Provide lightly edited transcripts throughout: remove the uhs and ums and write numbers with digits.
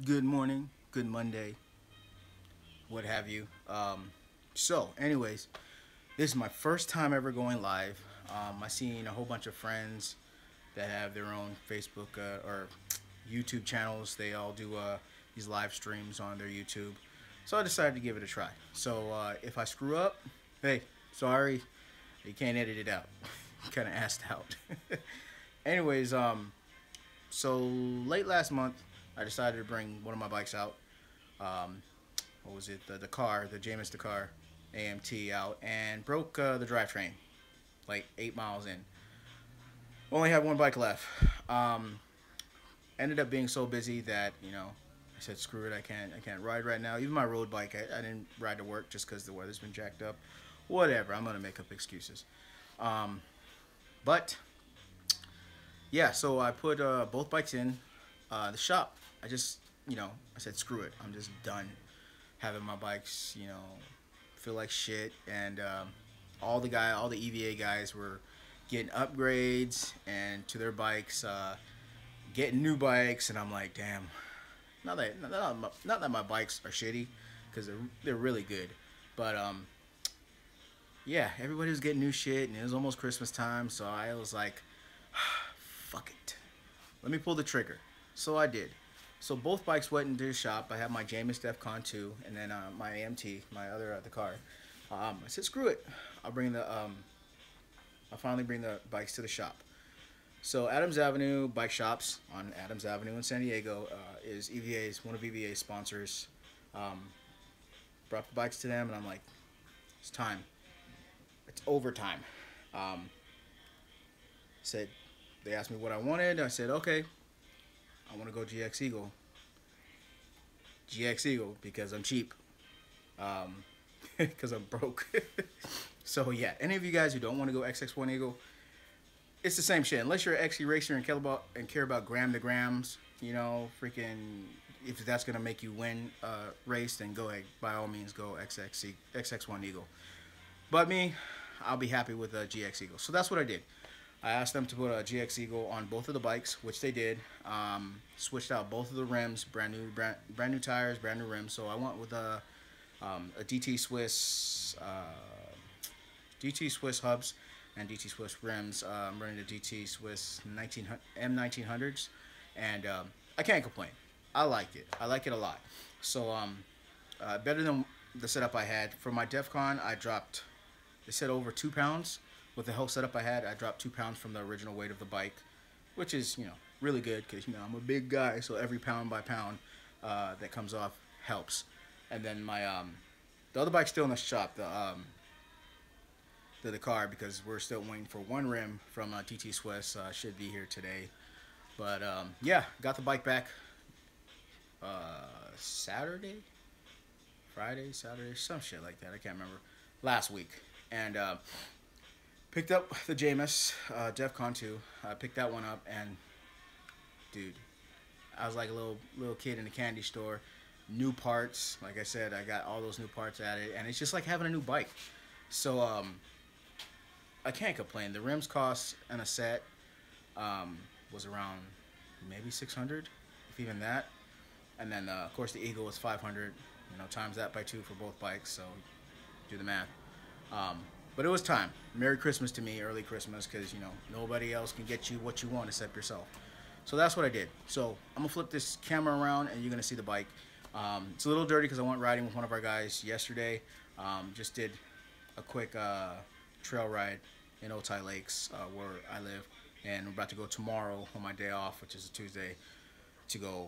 Good morning, good Monday, what have you. Anyways, this is my first time ever going live. I seen a whole bunch of friends that have their own Facebook or YouTube channels. They all do these live streams on their YouTube. So I decided to give it a try. If I screw up, hey, sorry, you can't edit it out. Kind of assed out. Anyways, so late last month, I decided to bring one of my bikes out. Um, what was it? The Jameis Dakar AMT out and broke the drivetrain like 8 miles in. Only had one bike left. Um, Ended up being so busy that I said screw it. I can't ride right now. Even my road bike, I didn't ride to work just because the weather's been jacked up. Whatever. I'm gonna make up excuses. Um, but yeah, so I put both bikes in the shop. I just I said screw it. I'm just done having my bikes feel like shit. And all the EVA guys were getting upgrades and to their bikes, getting new bikes, and I'm like, damn. Not that my bikes are shitty, because they're really good, but yeah, everybody was getting new shit, and it was almost Christmas time, so I was like, fuck it, let me pull the trigger. So I did. So both bikes went into the shop. I have my Jameis DefCon 2 and then my AMT, my other the car. I said, screw it. I'll finally bring the bikes to the shop. So Adams Avenue Bike Shops on Adams Avenue in San Diego is one of EVA's sponsors. Um, Brought the bikes to them, and I'm like, it's time. It's overtime. Um, said they asked me what I wanted. I said, okay, I want to go GX Eagle. GX Eagle because I'm cheap. Because I'm broke. So yeah, any of you guys who don't want to go XX1 Eagle, it's the same shit. Unless you're an XE racer and care about gram to grams, freaking, if that's gonna make you win a race, then go ahead. By all means, go XX1 Eagle. But me, I'll be happy with a GX Eagle. So that's what I did. I asked them to put a GX Eagle on both of the bikes, which they did. Switched out both of the rims, brand new tires, brand new rims. So I went with a DT Swiss hubs and DT Swiss rims. I'm running the DT Swiss M1900s, and I can't complain. I like it. I like it a lot. So better than the setup I had for my DefCon. I dropped. They said over 2 pounds with the whole setup I had. I dropped 2 pounds from the original weight of the bike, which is really good because I'm a big guy. So every pound by pound that comes off helps. And then my the other bike's still in the shop. The car, because we're still waiting for one rim from TT Swiss. Should be here today. But yeah, got the bike back Saturday, Friday, Saturday, some shit like that. I can't remember. Last week, and picked up the Jameis DefCon 2. I picked that one up, and dude, I was like a little kid in a candy store. New parts, like I said, I got all those new parts added, and it's just like having a new bike. So I can't complain. The rims cost and a set was around maybe 600, if even that. And then of course the Eagle was 500. Times that by two for both bikes. So do the math. But it was time. Merry Christmas to me, early Christmas, because nobody else can get you what you want except yourself. So that's what I did. So I'm gonna flip this camera around, and you're gonna see the bike. It's a little dirty because I went riding with one of our guys yesterday. Just did a quick trail ride in Otay Lakes, where I live, and I'm about to go tomorrow on my day off, which is a Tuesday, to go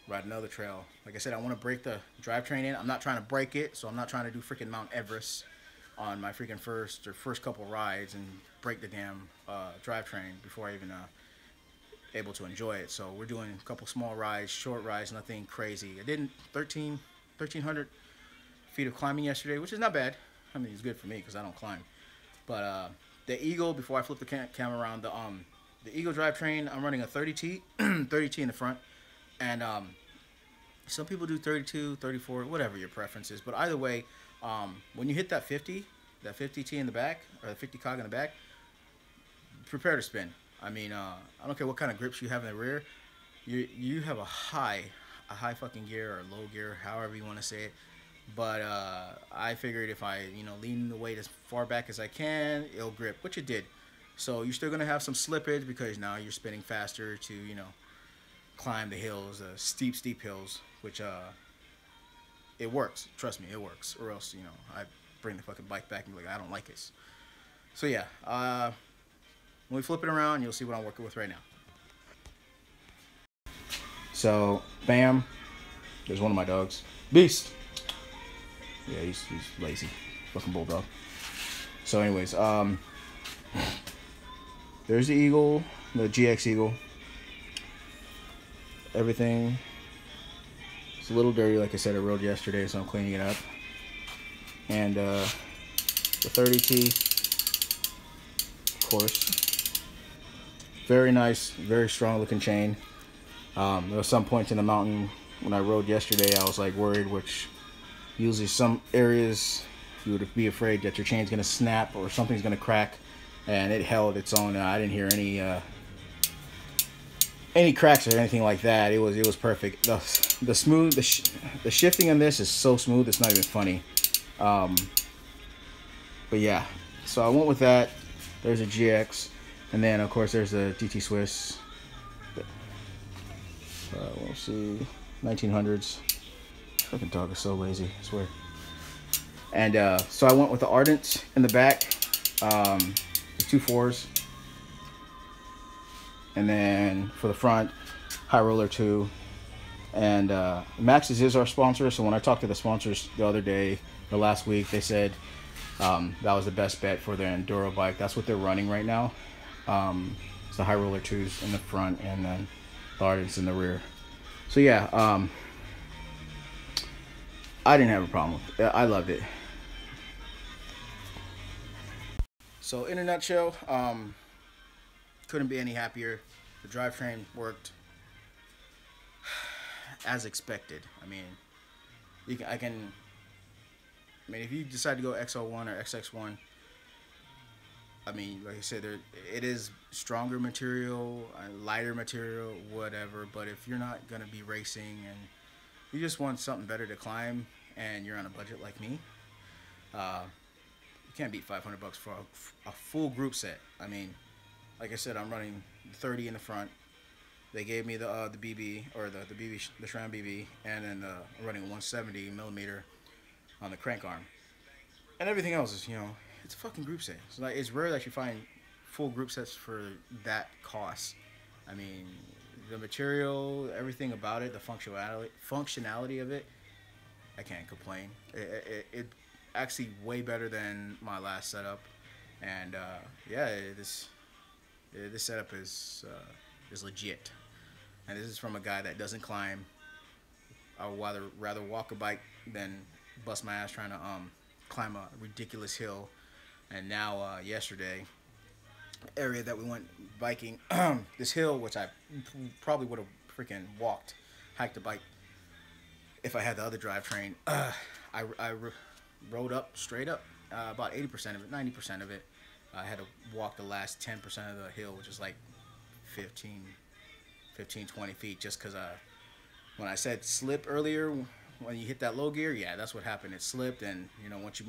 ride another trail. Like I said, I want to break the drivetrain in. I'm not trying to break it, so I'm not trying to do freaking Mount Everest on my freaking first couple rides and break the damn drivetrain before I even able to enjoy it. So we're doing a couple small rides, short rides, nothing crazy. I did 1,300 feet of climbing yesterday, which is not bad. I mean, it's good for me because I don't climb. But the Eagle, before I flip the camera around, the Eagle drivetrain, I'm running a 30T, 30T in the front, and some people do 32, 34, whatever your preference is. But either way, when you hit that 50T in the back, or the 50 cog in the back, prepare to spin. I mean, I don't care what kind of grips you have in the rear. You have a high a high fucking gear or low gear, however you want to say it. But I figured if I, lean the weight as far back as I can, it'll grip, which it did. So you're still gonna have some slippage because now you're spinning faster to, climb the hills, steep hills, which it works. Trust me, it works. Or else, I bring the fucking bike back and be like, I don't like this. So yeah, when we flip it around, you'll see what I'm working with right now. So, bam, there's one of my dogs. Beast. Yeah, he's lazy. Fucking bulldog. So anyways, there's the Eagle, the GX Eagle. Everything. It's a little dirty, like I said, I rode yesterday, so I'm cleaning it up. And the 30T, of course. Very nice, very strong looking chain. There were some points in the mountain when I rode yesterday, I was like worried, which usually some areas you would be afraid that your chain's gonna snap or something's gonna crack, and it held its own. I didn't hear any cracks or anything like that. It was perfect. The shifting on this is so smooth, it's not even funny. But yeah, so I went with that. There's a GX, and then of course there's the DT Swiss. We'll see, 1900s. Fucking dog is so lazy, I swear. And so I went with the Ardent in the back, the 2.4s, and then for the front, High Roller 2. And Max's is our sponsor, so when I talked to the sponsors the other day, or last week, they said that was the best bet for their enduro bike. That's what they're running right now. It's the High Roller 2s in the front, and then the Ardent's in the rear. So yeah, I didn't have a problem with it. I loved it. So in a nutshell, couldn't be any happier. The drivetrain worked as expected. I mean, if you decide to go XL1 or XX1, I mean, like I said, it is stronger material, lighter material, whatever. But if you're not gonna be racing and you just want something better to climb, and you're on a budget like me, you can't beat $500 for a full group set. I mean, like I said, I'm running 30 in the front. They gave me the BB, or the SRAM BB, and then I'm running 170 millimeter on the crank arm, and everything else is, it's a fucking group set. So like, it's rare that you find full group sets for that cost. I mean, the material, everything about it, the functionality of it, I can't complain. It actually way better than my last setup, and yeah, this setup is legit. And this is from a guy that doesn't climb. I would rather walk a bike than bust my ass trying to climb a ridiculous hill. And now yesterday, area that we went biking, this hill, which I probably would have freaking hiked a bike if I had the other drivetrain. I rode up straight up, about 80% of it, 90% of it. I had to walk the last 10% of the hill, which is like 15, 20 feet, just because when I said slip earlier, when you hit that low gear, yeah, that's what happened. It slipped, and once you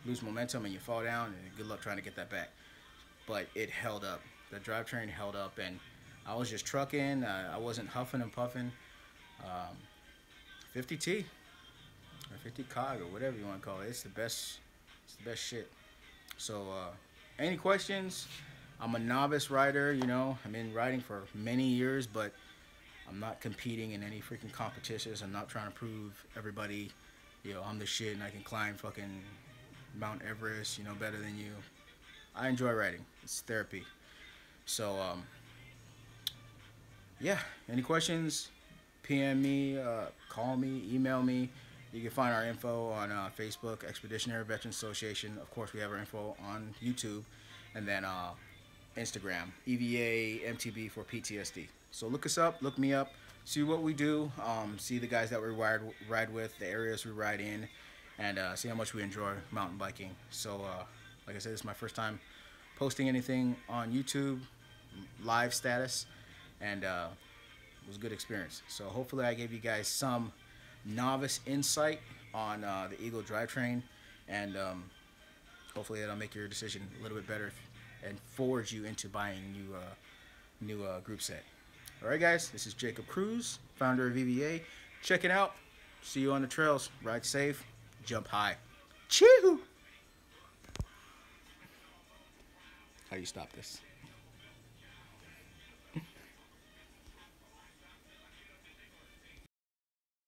lose momentum and you fall down, and good luck trying to get that back. But it held up. The drivetrain held up, and I was just trucking. I wasn't huffing and puffing. 50T or 50 cog or whatever you want to call it. It's the best. It's the best shit. So any questions? I'm a novice rider. I've been riding for many years, but I'm not competing in any freaking competitions. I'm not trying to prove everybody, I'm the shit and I can climb fucking Mount Everest, better than you. I enjoy riding. It's therapy. So yeah, any questions? PM me, call me, email me. You can find our info on Facebook, Expeditionary Veterans Association. Of course, we have our info on YouTube, and then Instagram, EVA MTB for PTSD. So look us up, look me up, see what we do, see the guys that we ride with, the areas we ride in, and see how much we enjoy mountain biking. So like I said, this is my first time posting anything on YouTube, live status, and It was a good experience. So hopefully I gave you guys some novice insight on the Eagle drivetrain, and hopefully that'll make your decision a little bit better and forward you into buying new group set. All right, guys, this is Jacob Cruz, founder of VVA. Check it out. See you on the trails. Ride safe. Jump high. Chee-hoo! How do you stop this?